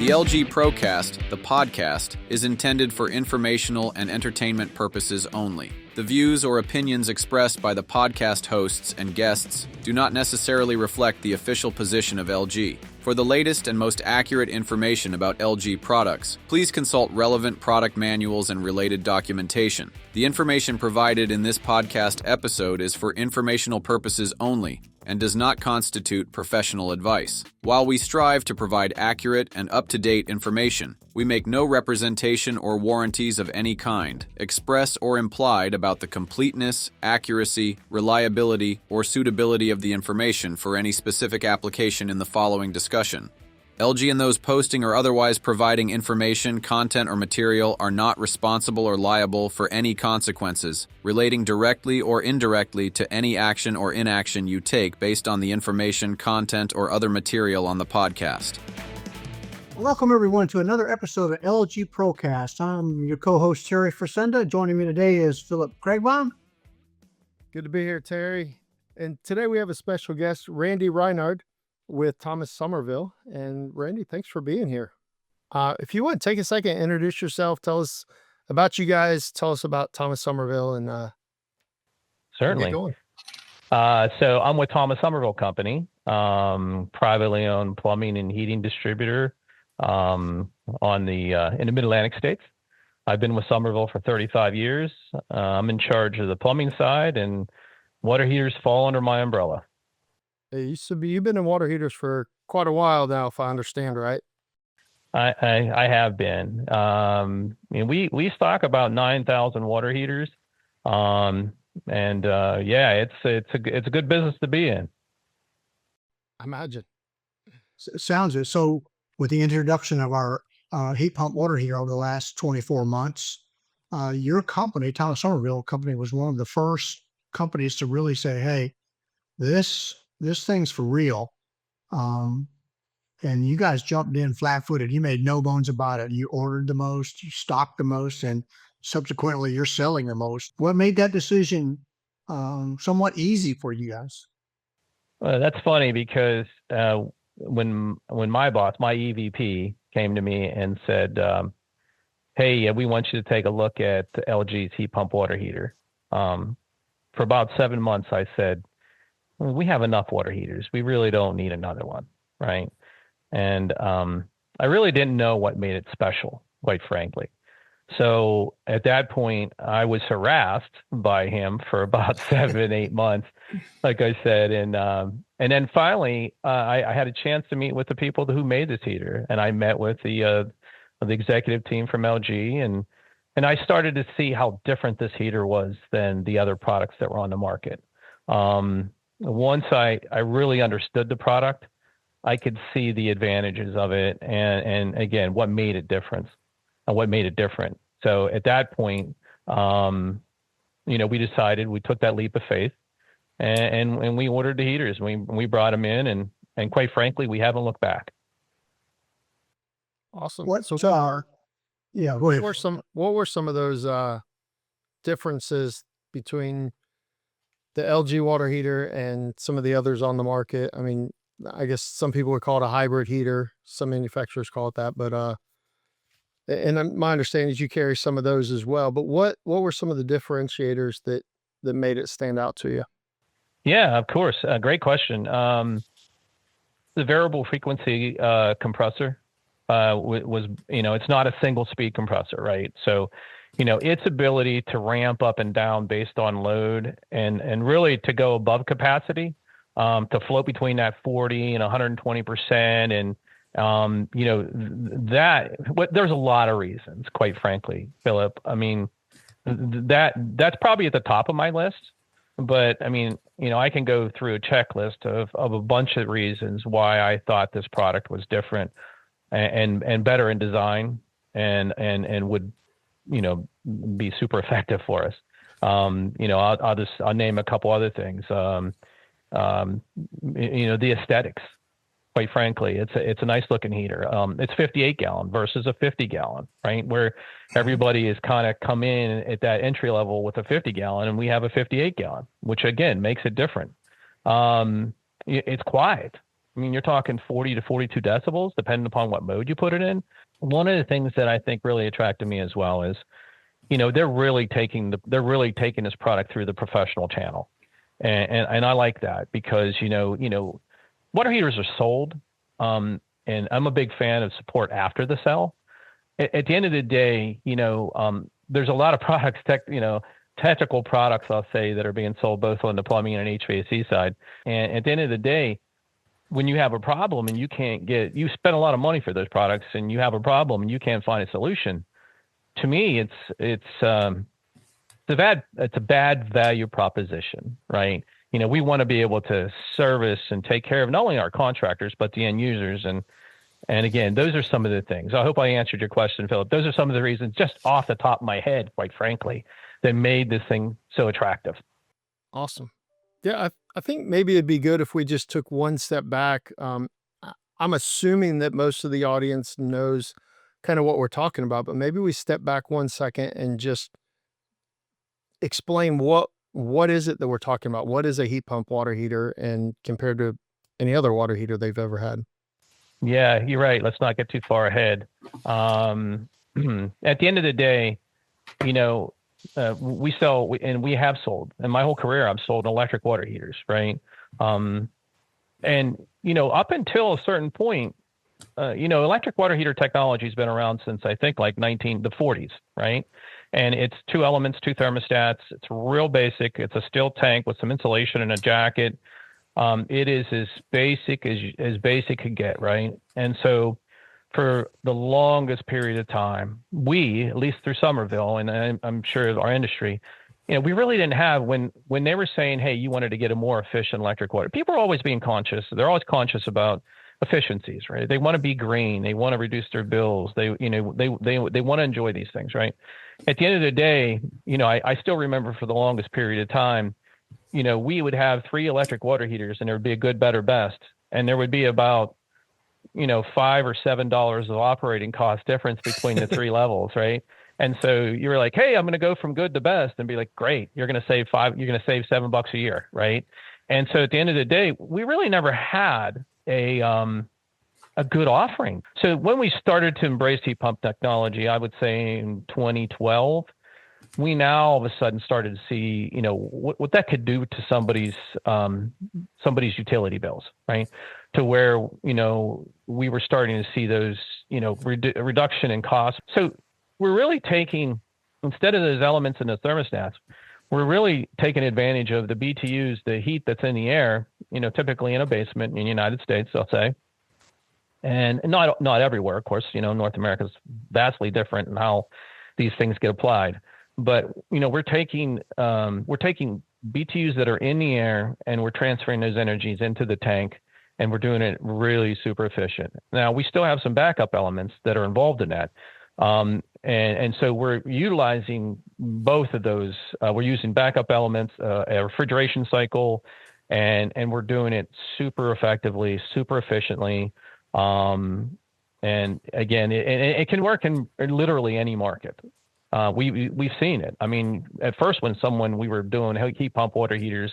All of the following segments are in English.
The LG Procast, the podcast, is intended for informational and entertainment purposes only. The views or opinions expressed by the podcast hosts and guests do not necessarily reflect the official position of LG. For the latest and most accurate information about LG products, please consult relevant product manuals and related documentation. The information provided in this podcast episode is for informational purposes only and does not constitute professional advice. While we strive to provide accurate and up-to-date information, we make no representation or warranties of any kind, express or implied, about the completeness, accuracy, reliability, or suitability of the information for any specific application in the following discussion. LG and those posting or otherwise providing information, content, or material are not responsible or liable for any consequences relating directly or indirectly to any action or inaction you take based on the information, content, or other material on the podcast. Welcome, everyone, to another episode of LG Procast. I'm your co-host, Terry Frisenda. Joining me today is Phillip Kriegbaum. Good to be here, Terry. And today we have a special guest, Randy Reinard with Thos Somerville. And Randy, thanks for being here. If you want to take a second, introduce yourself, tell us about you guys, tell us about Thos Somerville, and certainly. So I'm with Thos Somerville Company, privately owned plumbing and heating distributor in the Mid-Atlantic states. I've been with Somerville for 35 years. I'm in charge of the plumbing side, and water heaters fall under my umbrella. You've been in water heaters for quite a while now, if I understand right. I have been. We stock about 9,000 water heaters, yeah, it's a good business to be in. I imagine. Sounds it. So, with the introduction of our heat pump water heater over the last 24 months, your company, Thos Somerville Company, was one of the first companies to really say, "Hey, this thing's for real." And you guys jumped in flat-footed. You made no bones about it. You ordered the most, you stocked the most, and subsequently you're selling the most. What made that decision somewhat easy for you guys? Well, that's funny because when my boss, my EVP, came to me and said, "Hey, we want you to take a look at LG's heat pump water heater." For about 7 months, I said, "We have enough water heaters. We really don't need another one," right? And I really didn't know what made it special, quite frankly. So at that point, I was harassed by him for about 7-8 months, like I said. And then finally, I had a chance to meet with the people who made this heater. And I met with the executive team from LG. And I started to see how different this heater was than the other products that were on the market. Once I really understood the product, I could see the advantages of it. And again, what made it different. So at that point, we decided, we took that leap of faith and we ordered the heaters. We brought them in and quite frankly, we haven't looked back. Awesome. Go ahead. What were some of those differences between the LG water heater and some of the others on the market? I mean, I guess some people would call it a hybrid heater. Some manufacturers call it that, but and my understanding is you carry some of those as well. But what were some of the differentiators that made it stand out to you? Yeah, of course. Great question. The variable frequency compressor was, it's not a single speed compressor, right? So, its ability to ramp up and down based on load and really to go above capacity, to float between that 40 and 120%. And, there's a lot of reasons, quite frankly, Phillip. I mean, that's probably at the top of my list, but I mean, I can go through a checklist of a bunch of reasons why I thought this product was different and better in design and would, be super effective for us. I'll name a couple other things. The aesthetics, quite frankly, it's a nice looking heater. It's 58 gallon versus a 50 gallon, right? Where everybody is kind of come in at that entry level with a 50 gallon and we have a 58 gallon, which again makes it different. It's quiet. I mean, you're talking 40 to 42 decibels, depending upon what mode you put it in. One of the things that I think really attracted me as well is, they're really taking this product through the professional channel. And I like that because, water heaters are sold. And I'm a big fan of support after the sale. At the end of the day, there's a lot of products, technical products, I'll say, that are being sold both on the plumbing and HVAC side. And at the end of the day, when you have a problem and you spend a lot of money for those products and you have a problem and you can't find a solution, to me, it's a bad value proposition, right? We want to be able to service and take care of not only our contractors, but the end users. And again, those are some of the things. I hope I answered your question, Philip. Those are some of the reasons, just off the top of my head, quite frankly, that made this thing so attractive. Awesome. Yeah, I think maybe it'd be good if we just took one step back. I'm assuming that most of the audience knows kind of what we're talking about, but maybe we step back 1 second and just explain what is it that we're talking about? What is a heat pump water heater, and compared to any other water heater they've ever had? Yeah, you're right. Let's not get too far ahead. At the end of the day, we sell, and we have sold, and my whole career I've sold electric water heaters, right? And up until a certain point, electric water heater technology has been around since, I think, like the 40s, right? And it's 2 elements, 2 thermostats. It's real basic. It's a steel tank with some insulation and a jacket. It is as basic as basic could get, right? And so for the longest period of time, we, at least through Somerville, and I'm sure our industry, we really didn't have, when they were saying, hey, you wanted to get a more efficient electric water, people are always being conscious. They're always conscious about efficiencies, right? They want to be green. They want to reduce their bills. They want to enjoy these things, right? At the end of the day, I still remember for the longest period of time, we would have 3 electric water heaters, and there would be a good, better, best. And there would be about, $5 or $7 of operating cost difference between the 3 levels, right? And so you were like, hey, I'm going to go from good to best, and be like, great, you're going to save $7 a year, right? And so at the end of the day, we really never had a good offering. So when we started to embrace heat pump technology, I would say in 2012, we now all of a sudden started to see, what that could do to somebody's utility bills, right? To where, we were starting to see those, reduction in costs. So we're really taking, instead of those elements in the thermostats, we're really taking advantage of the BTUs, the heat that's in the air, typically in a basement in the United States, I'll say. And not everywhere, of course, North America is vastly different in how these things get applied. But, we're taking BTUs that are in the air, and we're transferring those energies into the tank, and we're doing it really super efficient. Now, we still have some backup elements that are involved in that. And so we're utilizing both of those. We're using backup elements, a refrigeration cycle, and we're doing it super effectively, super efficiently. And again, it can work in literally any market. We've seen it. I mean, at first when we were doing heat pump water heaters,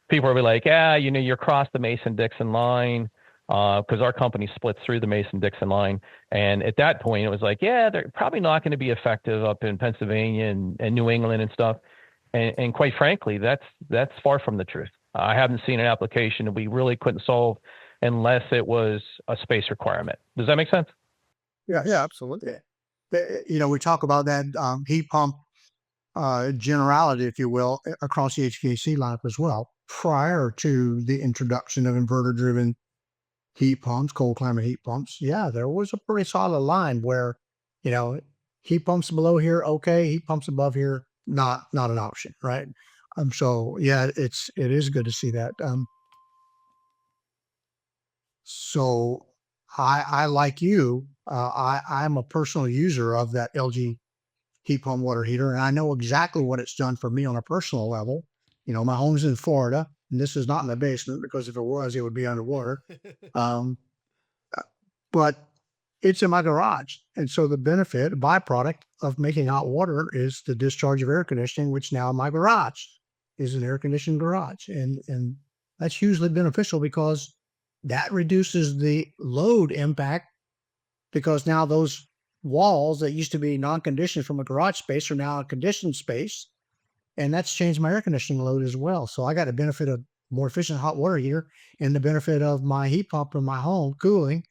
people would be like, you're across the Mason-Dixon line, because our company splits through the Mason-Dixon line. And at that point, it was like, they're probably not going to be effective up in Pennsylvania and New England and stuff. And quite frankly, that's far from the truth. I haven't seen an application that we really couldn't solve unless it was a space requirement. Does that make sense? Yeah, Absolutely. we talk about that heat pump generality, if you will, across the HVAC lineup as well. Prior to the introduction of inverter-driven heat pumps, cold climate heat pumps, there was a pretty solid line where, heat pumps below here, okay, heat pumps above here, not an option, right? So it is good to see that. So I like you, I'm a personal user of that LG heat pump water heater, and I know exactly what it's done for me on a personal level. My home's in Florida, and this is not in the basement, because if it was, it would be underwater. But it's in my garage. And so the byproduct of making hot water is the discharge of air conditioning, which now in my garage is an air conditioned garage. And that's hugely beneficial, because that reduces the load impact because now those walls that used to be non-conditioned from a garage space are now a conditioned space. And that's changed my air conditioning load as well. So I got the benefit of more efficient hot water heater and the benefit of my heat pump in my home cooling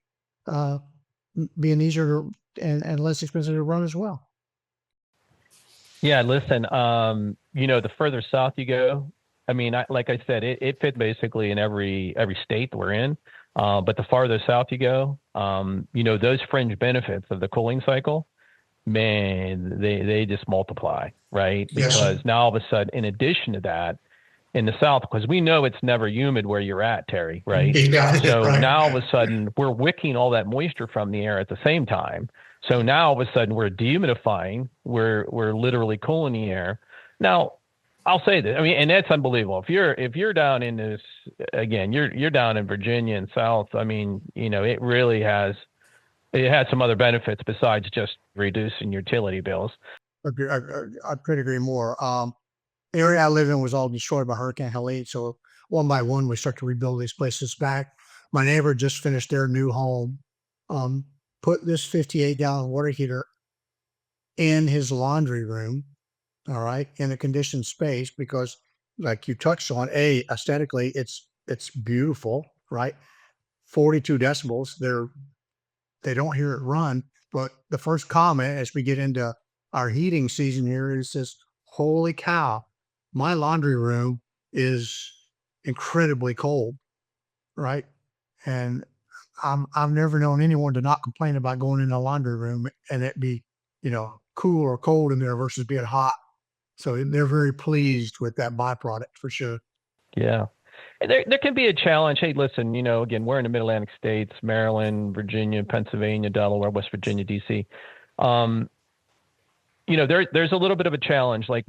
being easier and less expensive to run as well. Yeah, listen, the further south you go, I mean, like I said, it fit basically in every state that we're in. But the farther south you go, those fringe benefits of the cooling cycle, man, they just multiply, right? Yes, sir. Because now all of a sudden, in addition to that, in the south, because we know it's never humid where you're at, Terry, right? Yeah, So right. now all of a sudden we're wicking all that moisture from the air at the same time. So now all of a sudden we're dehumidifying, we're literally cooling the air. Now, I'll say that, I mean, and that's unbelievable. If you're down in this, again, you're down in Virginia and South, I mean, it really has some other benefits besides just reducing utility bills. I couldn't agree more. The area I live in was all destroyed by Hurricane Helene. So one by one, we start to rebuild these places back. My neighbor just finished their new home, put this 58-gallon water heater in his laundry room, all right, in a conditioned space because, like you touched on, aesthetically, it's beautiful, right? 42 decibels. They don't hear it run. But the first comment as we get into our heating season here is this, holy cow, my laundry room is incredibly cold, right? And I've never known anyone to not complain about going in the laundry room and it be, cool or cold in there versus being hot. So they're very pleased with that byproduct for sure. Yeah. And there can be a challenge. Hey, listen, again, we're in the Mid-Atlantic states, Maryland, Virginia, Pennsylvania, Delaware, West Virginia, D.C. There's a little bit of a challenge. Like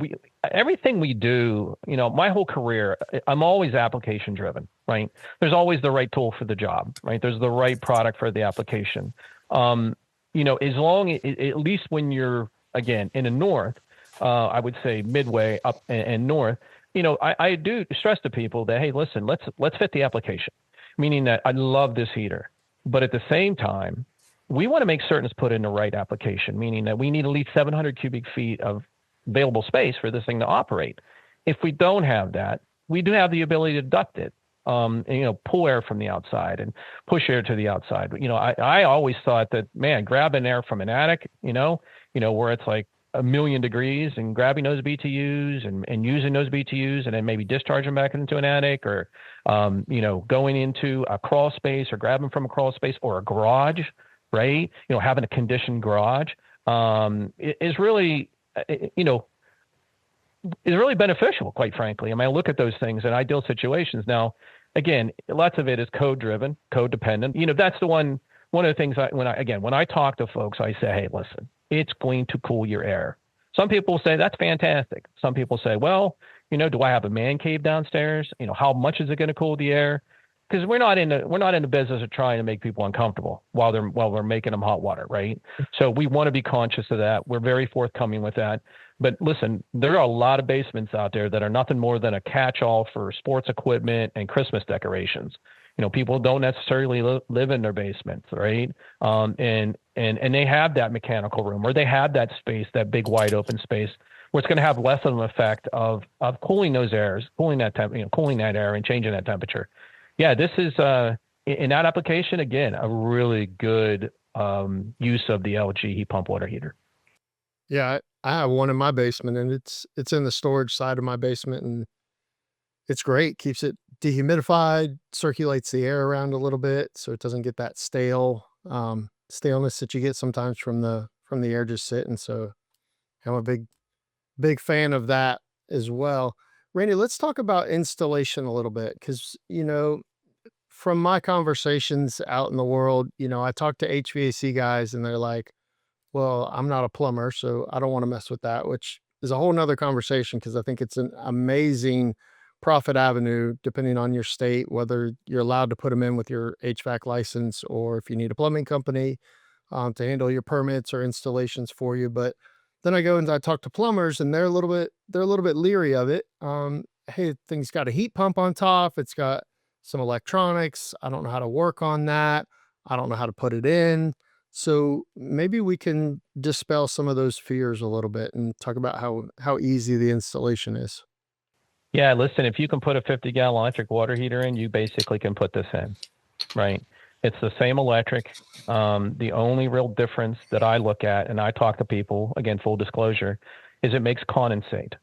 everything we do, my whole career, I'm always application driven, right? There's always the right tool for the job, right? There's the right product for the application. As long, at least when you're, again, in the north, I would say midway up and north, I do stress to people that, hey, listen, let's fit the application, meaning that I love this heater, but at the same time, we want to make certain it's put in the right application, meaning that we need at least 700 cubic feet of available space for this thing to operate. If we don't have that, we do have the ability to duct it, pull air from the outside and push air to the outside. I always thought that, man, grabbing air from an attic, where it's like 1,000,000 degrees and grabbing those BTUs and using those BTUs and then maybe discharging back into an attic or, going into a crawl space or grabbing from a crawl space or a garage, right? Having a conditioned garage is really, is really beneficial, quite frankly. I mean, I look at those things in ideal situations. Now, again, lots of it is code driven, code dependent. That's the one of the things when I talk to folks, I say, hey, listen, it's going to cool your air. Some people say that's fantastic. Some people say, well, do I have a man cave downstairs? How much is it going to cool the air? Because we're not in the business of trying to make people uncomfortable while we're making them hot water, right? So we want to be conscious of that. We're very forthcoming with that. But listen, there are a lot of basements out there that are nothing more than a catch-all for sports equipment and Christmas decorations. People don't necessarily live in their basements, right? And they have that mechanical room or they have that space, that big wide open space where it's going to have less of an effect of cooling those airs, cooling that air and changing that temperature. Yeah, this is in that application again a really good use of the LG heat pump water heater. Yeah, I have one in my basement, and it's in the storage side of my basement, and it's great. Keeps it dehumidified, circulates the air around a little bit, so it doesn't get that staleness that you get sometimes from the air just sitting. So I'm a big fan of that as well. Randy, let's talk about installation a little bit because, from my conversations out in the world, I talk to HVAC guys and they're like, well, I'm not a plumber, so I don't want to mess with that, which is a whole nother conversation because I think it's an amazing profit avenue depending on your state, whether you're allowed to put them in with your HVAC license or if you need a plumbing company to handle your permits or installations for you. But then I go and I talk to plumbers and they're a little bit leery of it. Hey, thing's got a heat pump on top. It's got some electronics. I don't know how to work on that. I don't know how to put it in. So maybe we can dispel some of those fears a little bit and talk about how easy the installation is. Yeah, listen, if you can put a 50-gallon electric water heater in, you basically can put this in, right? It's the same electric. The only real difference that I look at, and I talk to people, again, full disclosure, is it makes condensate.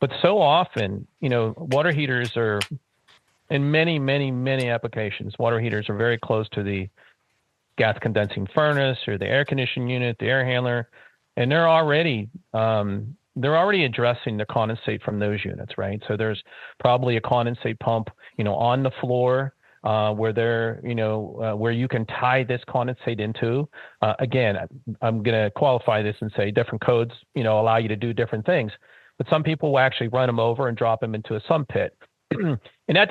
But so often, water heaters are, in many, many, many applications, water heaters are very close to the gas condensing furnace or the air conditioning unit, the air handler, and they're already addressing the condensate from those units, right? So there's probably a condensate pump, on the floor where you can tie this condensate into. Again, I'm going to qualify this and say different codes, allow you to do different things, but some people will actually run them over and drop them into a sump pit. And that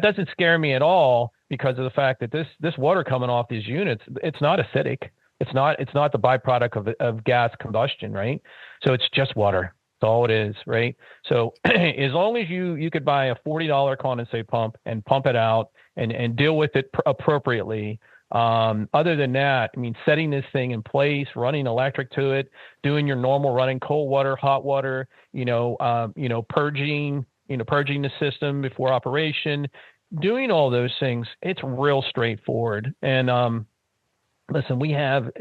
doesn't scare me at all, because of the fact that this water coming off these units, it's not acidic. It's not the byproduct of gas combustion, right? So it's just water. That's all it is, right? So as long as you could buy a $40 condensate pump and pump it out and deal with it appropriately. Other than that, I mean, setting this thing in place, running electric to it, doing your normal running cold water, hot water, purging the system before operation, doing all those things, it's real straightforward. And listen, we have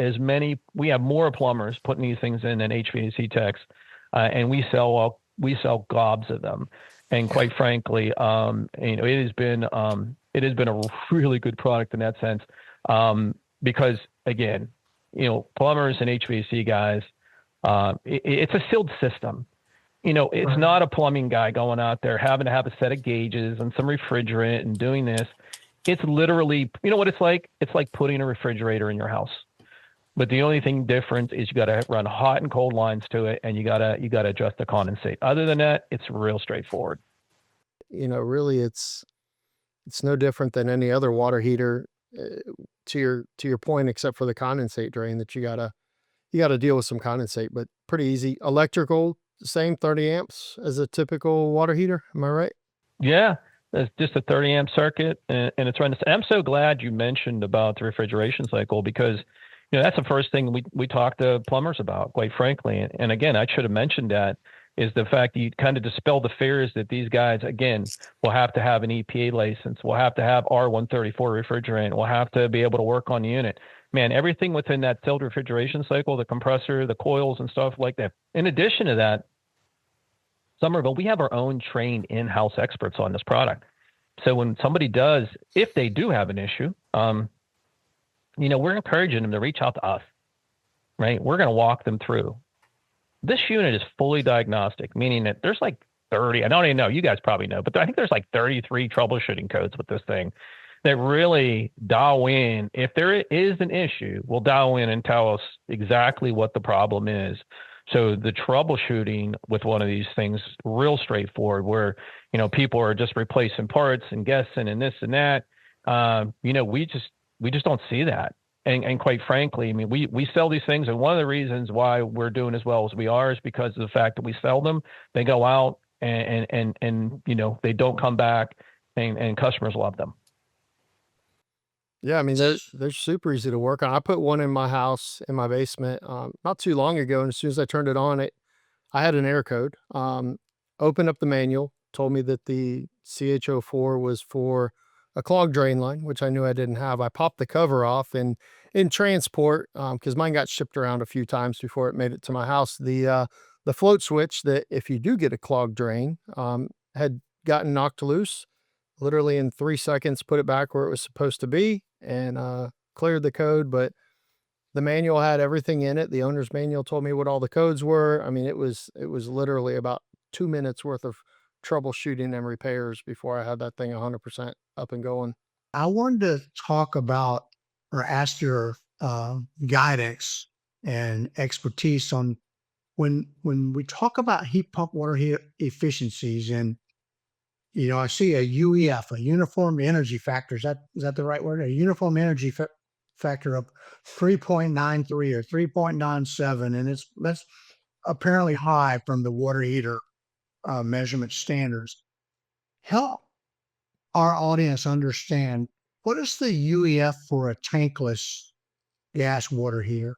more plumbers putting these things in than HVAC techs, and we sell gobs of them. And quite frankly, it has been a really good product in that sense, because again, plumbers and HVAC guys, it's a sealed system. It's not a plumbing guy going out there having to have a set of gauges and some refrigerant and doing this. It's literally, what it's like? It's like putting a refrigerator in your house. But the only thing different is you got to run hot and cold lines to it, and you got to adjust the condensate. Other than that, it's real straightforward. Really, it's no different than any other water heater, to your point, except for the condensate drain that you gotta deal with some condensate, but pretty easy. Electrical, same 30 amps as a typical water heater. Am I right? Yeah, it's just a 30 amp circuit, and it's running. I'm so glad you mentioned about the refrigeration cycle, because that's the first thing we talk to plumbers about, quite frankly. And again, I should have mentioned that, is the fact that you kind of dispel the fears that these guys, again, will have to have an EPA license, will have to have R134 refrigerant, will have to be able to work on the unit. Man, everything within that sealed refrigeration cycle, the compressor, the coils and stuff like that. In addition to that, Somerville, we have our own trained in-house experts on this product. So when somebody does, if they do have an issue, we're encouraging them to reach out to us, right? We're going to walk them through. This unit is fully diagnostic, meaning that there's like 30, I don't even know, you guys probably know, but I think there's like 33 troubleshooting codes with this thing that really dial in. If there is an issue, we'll dial in and tell us exactly what the problem is. So the troubleshooting with one of these things, real straightforward, where, people are just replacing parts and guessing and this and that. We just don't see that. And quite frankly, I mean, we sell these things, and one of the reasons why we're doing as well as we are is because of the fact that we sell them. They go out and they don't come back, and customers love them. Yeah, I mean, they're super easy to work on. I put one in my house, in my basement, not too long ago, and as soon as I turned it on, I had an error code. Opened up the manual, told me that the CH04 was for a clogged drain line, which I knew I didn't have. I popped the cover off, and in transport, because mine got shipped around a few times before it made it to my house, the float switch that, if you do get a clogged drain, had gotten knocked loose. Literally in 3 seconds, put it back where it was supposed to be, and cleared the code. But the manual had everything in it. The owner's manual told me what all the codes were. I mean, it was literally about 2 minutes worth of troubleshooting and repairs before I had that thing 100% up and going. I wanted to talk about, or ask your guidance and expertise on when we talk about heat pump water heat efficiencies. And I see a UEF, a uniform energy factor. Is that the right word? A uniform energy factor of 3.93 or 3.97, and that's apparently high from the water heater measurement standards. our audience understand, what is the UEF for a tankless gas water heater?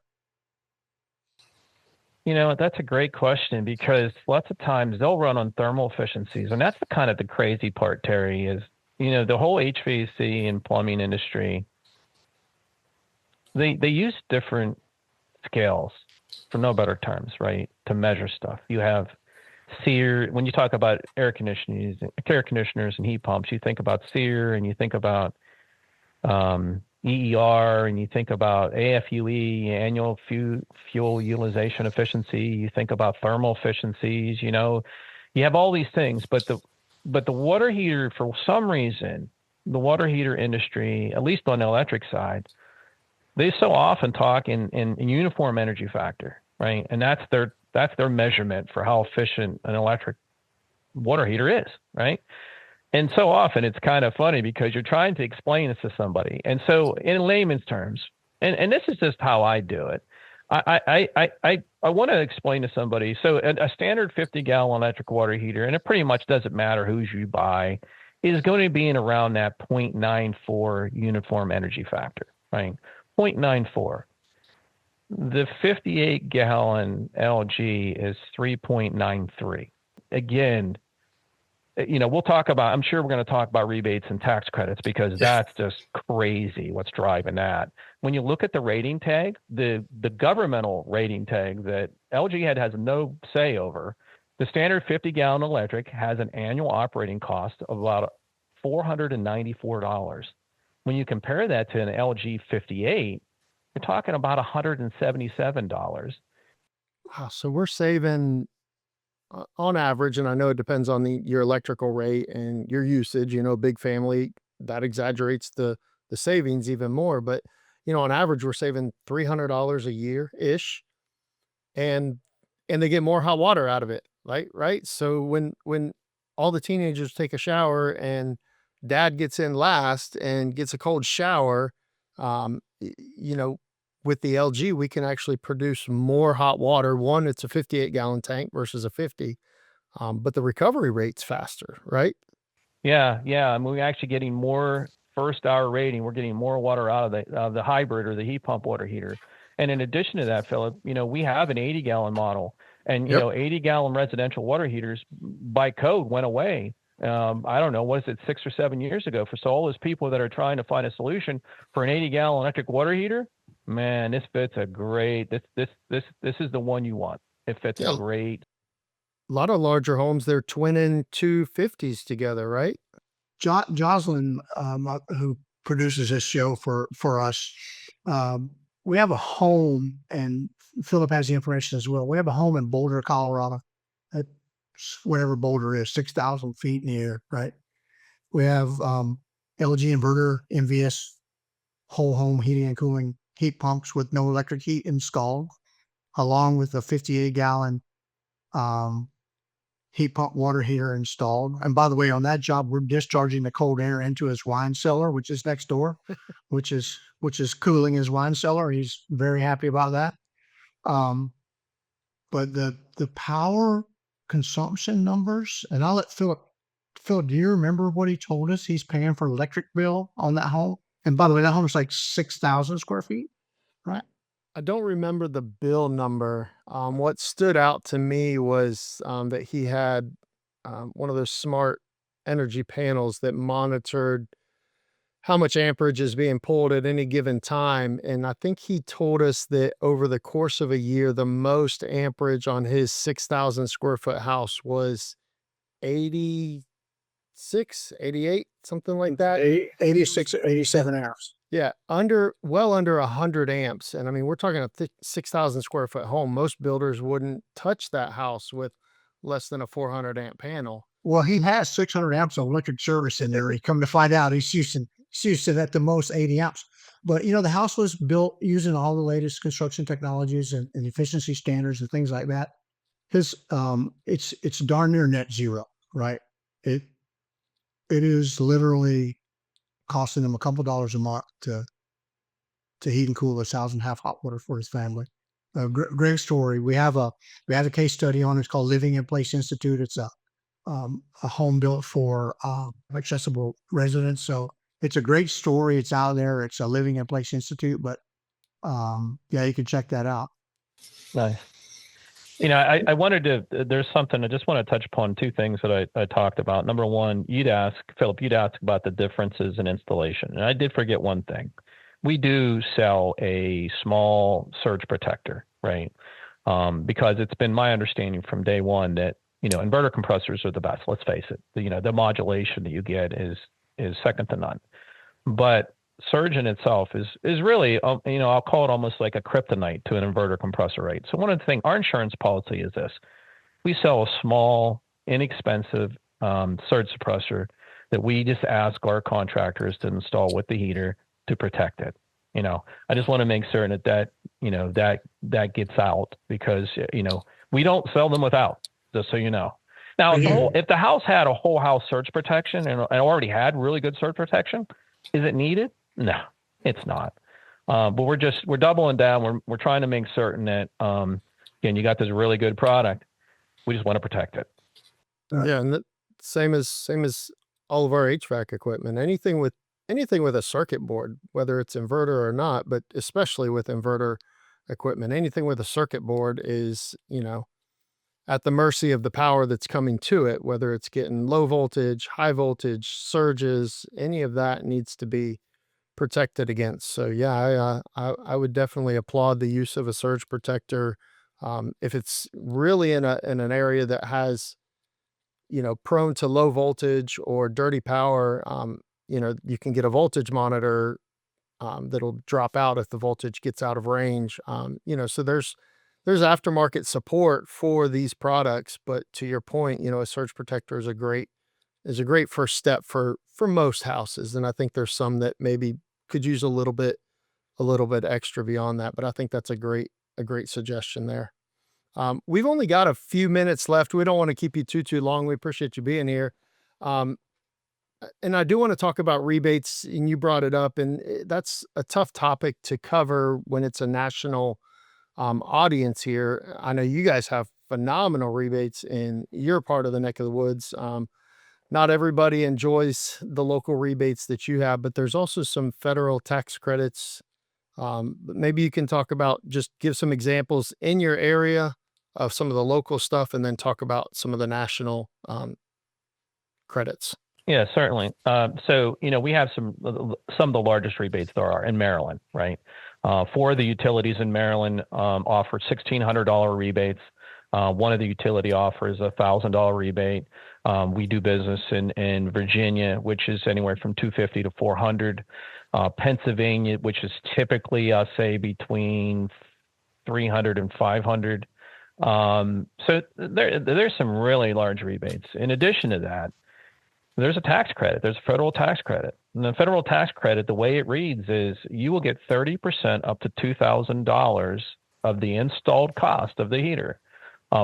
That's a great question, because lots of times they'll run on thermal efficiencies. And that's the crazy part, Terry, is, the whole HVAC and plumbing industry, they use different scales, for no better terms, right, to measure stuff. You have SEER. When you talk about air conditioners and heat pumps, you think about SEER, and you think about EER, and you think about AFUE, annual fuel utilization efficiency. You think about thermal efficiencies. You have all these things, but the water heater, for some reason, the water heater industry, at least on the electric side, they so often talk in uniform energy factor, right? And that's their measurement for how efficient an electric water heater is, right? And so often it's kind of funny, because you're trying to explain this to somebody. And so in layman's terms, and this is just how I do it, I want to explain to somebody. So a standard 50-gallon electric water heater, and it pretty much doesn't matter whose you buy, is going to be in around that 0.94 uniform energy factor, right? 0.94. The 58-gallon LG is 3.93. Again, we'll talk about, I'm sure we're going to talk about rebates and tax credits, because that's just crazy what's driving that. When you look at the rating tag, the governmental rating tag that LG has no say over, the standard 50-gallon electric has an annual operating cost of about $494. When you compare that to an LG 58, you're talking about $177. Wow, so we're saving on average, and I know it depends on your electrical rate and your usage. Big family, that exaggerates the savings even more. But on average, we're saving $300 a year ish, and they get more hot water out of it, right? So when all the teenagers take a shower and dad gets in last and gets a cold shower, with the LG, we can actually produce more hot water. One, it's a 58-gallon tank versus a 50, but the recovery rate's faster, right? Yeah. I mean, we're actually getting more first hour rating. We're getting more water out of the hybrid or the heat pump water heater. And in addition to that, Philip, we have an 80-gallon model, and, 80-gallon residential water heaters by code went away. I don't know, was it 6 or 7 years ago? For so all those people that are trying to find a solution for an 80-gallon electric water heater, man, this fits a great. This is the one you want. It fits a great. A lot of larger homes, they're twinning two 50s together, right? Jocelyn, who produces this show for us, we have a home, and Philip has the information as well. We have a home in Boulder, Colorado. Whatever Boulder is, 6,000 feet in the air, right? We have LG Inverter, MVS, whole home heating and cooling heat pumps with no electric heat installed, along with a 58-gallon heat pump water heater installed. And by the way, on that job, we're discharging the cold air into his wine cellar, which is next door, which is cooling his wine cellar. He's very happy about that. But the power consumption numbers, and I'll let Philip, do you remember what he told us he's paying for electric bill on that home? And by the way, that home is like 6,000 square feet, right? I don't remember the bill number. What stood out to me was that he had one of those smart energy panels that monitored how much amperage is being pulled at any given time. And I think he told us that over the course of a year, the most amperage on his 6,000 square foot house was 86, 88, something like that. 86, 87 amps. Yeah, well under 100 amps. And I mean, we're talking a 6,000 square foot home. Most builders wouldn't touch that house with less than a 400 amp panel. Well, he has 600 amps of electric service in there. He come to find out he's using at the most 80 amps. But, the house was built using all the latest construction technologies and efficiency standards and things like that. His, it's darn near net zero, right? It is literally costing him a couple dollars a month to heat and cool his house and have hot water for his family. Great story. We have a case study on it. It's called Living in Place Institute. It's a a home built for accessible residents. So it's a great story. It's out there. It's a Living in Place Institute, but yeah, you can check that out. Nice. I wanted to, there's something, I just want to touch upon two things that I talked about. Number one, Philip, you'd ask about the differences in installation. And I did forget one thing. We do sell a small surge protector, right? Because it's been my understanding from day one that, inverter compressors are the best. Let's face it. The modulation that you get is second to none. But surge in itself is really, I'll call it almost like a kryptonite to an inverter compressor, right? So one of the things, our insurance policy is this: we sell a small, inexpensive surge suppressor that we just ask our contractors to install with the heater to protect it. I just want to make certain that gets out, because we don't sell them without, just so you know. Now, if the house had a whole house surge protection and already had really good surge protection, is it needed? No, it's not. But we're doubling down. We're trying to make certain that, again, you got this really good product. We just want to protect it. Yeah. And same as all of our HVAC equipment, anything with a circuit board, whether it's inverter or not, but especially with inverter equipment, anything with a circuit board is, at the mercy of the power that's coming to it, whether it's getting low voltage, high voltage, surges, any of that needs to be protected against. So yeah, I would definitely applaud the use of a surge protector. If it's really in an area that has, prone to low voltage or dirty power, you can get a voltage monitor that'll drop out if the voltage gets out of range. So there's aftermarket support for these products, but to your point, a surge protector is a great first step for most houses. And I think there's some that maybe could use a little bit extra beyond that, but I think that's a great suggestion there. We've only got a few minutes left. We don't want to keep you too long. We appreciate you being here. And I do want to talk about rebates, and you brought it up, and that's a tough topic to cover when it's a national audience here. I know you guys have phenomenal rebates in your part of the neck of the woods. Not everybody enjoys the local rebates that you have, but there's also some federal tax credits. Maybe you can talk about, just give some examples in your area of some of the local stuff, and then talk about some of the national credits. Yeah, certainly. So, we have some of the largest rebates there are in Maryland, right? Four of the utilities in Maryland offer $1,600 rebates. One of the utility offers a $1,000 rebate. We do business in Virginia, which is anywhere from $250 to $400. Pennsylvania, which is typically, I'll say, between $300 and $500. So there's some really large rebates. In addition to that, there's a tax credit. There's a federal tax credit. And the federal tax credit, the way it reads is you will get 30% up to $2,000 of the installed cost of the heater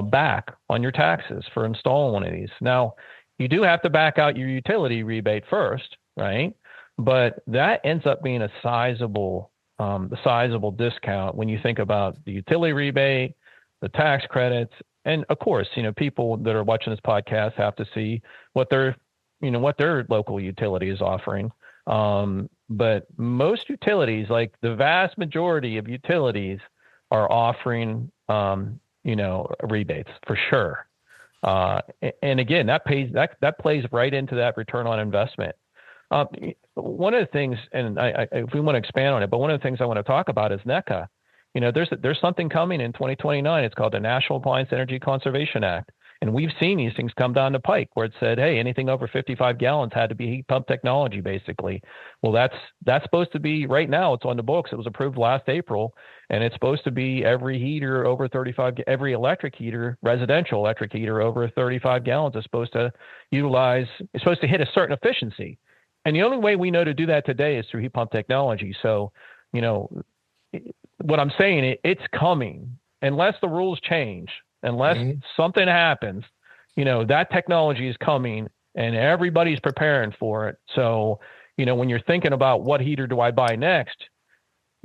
back on your taxes for installing one of these. Now, you do have to back out your utility rebate first, right? But that ends up being a sizable discount when you think about the utility rebate, the tax credits, and of course, people that are watching this podcast have to see what their local utility is offering. But most utilities, like the vast majority of utilities, are offering, rebates for sure. And again, that plays right into that return on investment. One of the things, and if we want to expand on it, but one of the things I want to talk about is NECA. There's something coming in 2029. It's called the National Appliance Energy Conservation Act. And we've seen these things come down the pike where it said, hey, anything over 55 gallons had to be heat pump technology, basically. Well, that's supposed to be, right now, it's on the books. It was approved last April, and it's supposed to be every heater over 35, every electric heater, residential electric heater over 35 gallons is supposed to hit a certain efficiency. And the only way we know to do that today is through heat pump technology. So, what I'm saying, it's coming unless the rules change. Unless something happens, that technology is coming and everybody's preparing for it. So, when you're thinking about what heater do I buy next,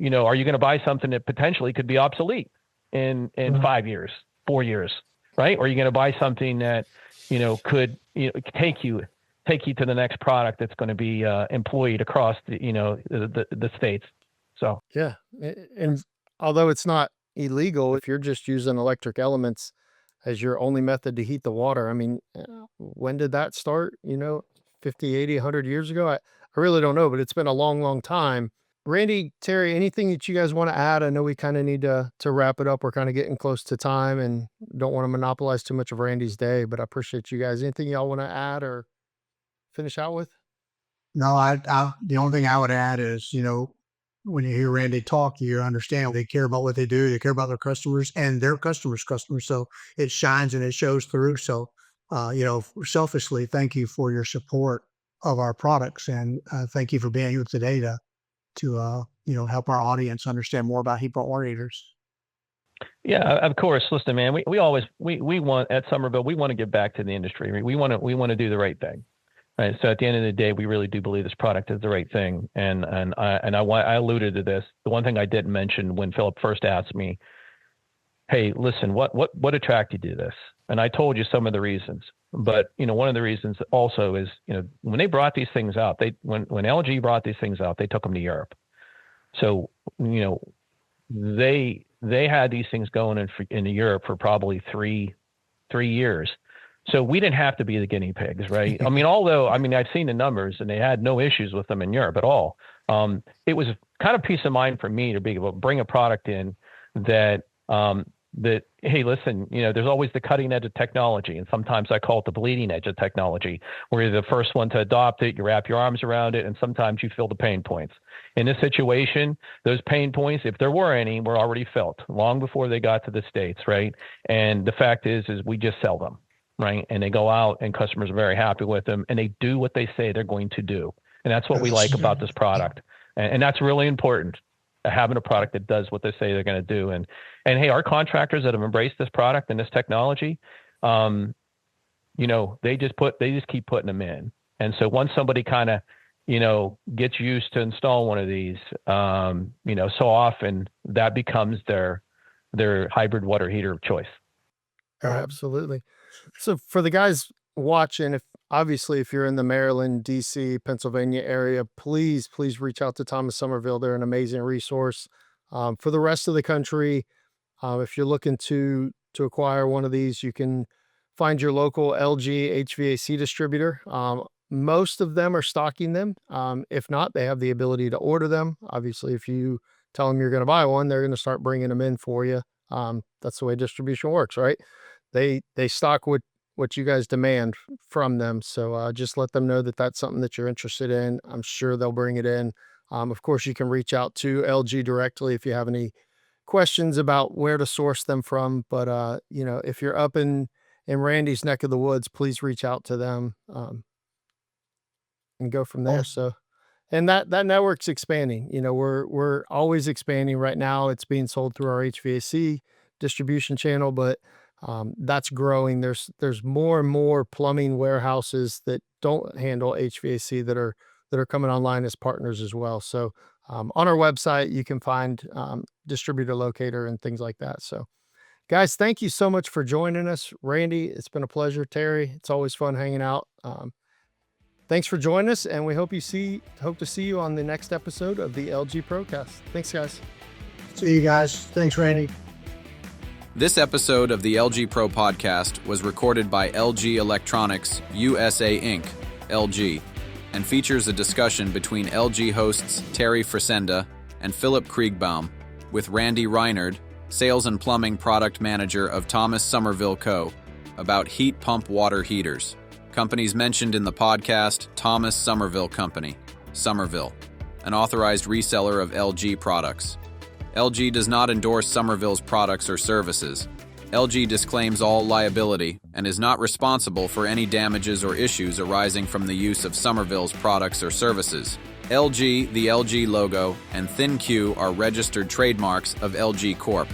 are you going to buy something that potentially could be obsolete in 5 years, 4 years, right? Or are you going to buy something that, could take you to the next product that's going to be employed across the states. So yeah, and although it's not illegal, if you're just using electric elements as your only method to heat the water, I mean, when did that start? 50, 80, 100 years ago? I really don't know, but it's been a long, long time. Randy, Terry, anything that you guys want to add? I know we kind of need to wrap it up. We're kind of getting close to time and don't want to monopolize too much of Randy's day, but I appreciate you guys. Anything y'all want to add or finish out with? No, the only thing I would add is, when you hear Randy talk, you understand they care about what they do. They care about their customers and their customers' customers. So it shines and it shows through. So, selfishly, thank you for your support of our products, and thank you for being here today to help our audience understand more about heat pump water heaters. Yeah, of course. Listen, man, we always want at Somerville, we want to give back to the industry. We want to do the right thing. Right. So at the end of the day, we really do believe this product is the right thing. And I alluded to this. The one thing I didn't mention when Philip first asked me, hey, listen, what attracted you to this? And I told you some of the reasons. But, one of the reasons also is, when they brought these things out, when LG brought these things out, they took them to Europe. So, they had these things going in Europe for probably three years. So we didn't have to be the guinea pigs, right? I've seen the numbers and they had no issues with them in Europe at all. It was kind of peace of mind for me to be able to bring a product in that, hey, listen, there's always the cutting edge of technology. And sometimes I call it the bleeding edge of technology, where you're the first one to adopt it, you wrap your arms around it, and sometimes you feel the pain points. In this situation, those pain points, if there were any, were already felt long before they got to the States, right? And the fact is we just sell them. Right. And they go out and customers are very happy with them and they do what they say they're going to do. And that's what we like about this product. And that's really important, having a product that does what they say they're going to do. And hey, our contractors that have embraced this product and this technology, they just keep putting them in. And so once somebody kind of, gets used to install one of these, so often that becomes their hybrid water heater of choice. Absolutely. So for the guys watching, if you're in the Maryland, DC, Pennsylvania area, please reach out to Thomas Somerville. They're an amazing resource. For the rest of the country, if you're looking to acquire one of these, you can find your local LG HVAC distributor. Most of them are stocking them. If not, they have the ability to order them. Obviously, if you tell them you're going to buy one, they're going to start bringing them in for you. That's the way distribution works, right? They stock what you guys demand from them. So just let them know that that's something that you're interested in. I'm sure they'll bring it in. Of course, you can reach out to LG directly if you have any questions about where to source them from. But, if you're up in Randy's neck of the woods, please reach out to them and go from there. So, and that network's expanding. We're always expanding. Right now, it's being sold through our HVAC distribution channel, but that's growing. There's more and more plumbing warehouses that don't handle HVAC that are coming online as partners as well. So on our website, you can find distributor locator and things like that. So guys, thank you so much for joining us. Randy, it's been a pleasure. Terry, it's always fun hanging out. Thanks for joining us, and we hope to see you on the next episode of the LG Procast. Thanks, guys. See you guys. Thanks, Randy. This episode of the LG Pro Podcast was recorded by LG Electronics USA Inc., LG, and features a discussion between LG hosts Terry Frisenda and Phillip Kriegbaum with Randy Reinard, Sales and Plumbing Product Manager of Thomas Somerville Co., about heat pump water heaters. Companies mentioned in the podcast: Thomas Somerville Company, Somerville, an authorized reseller of LG products. LG does not endorse Somerville's products or services. LG disclaims all liability and is not responsible for any damages or issues arising from the use of Somerville's products or services. LG, the LG logo, and ThinQ are registered trademarks of LG Corp.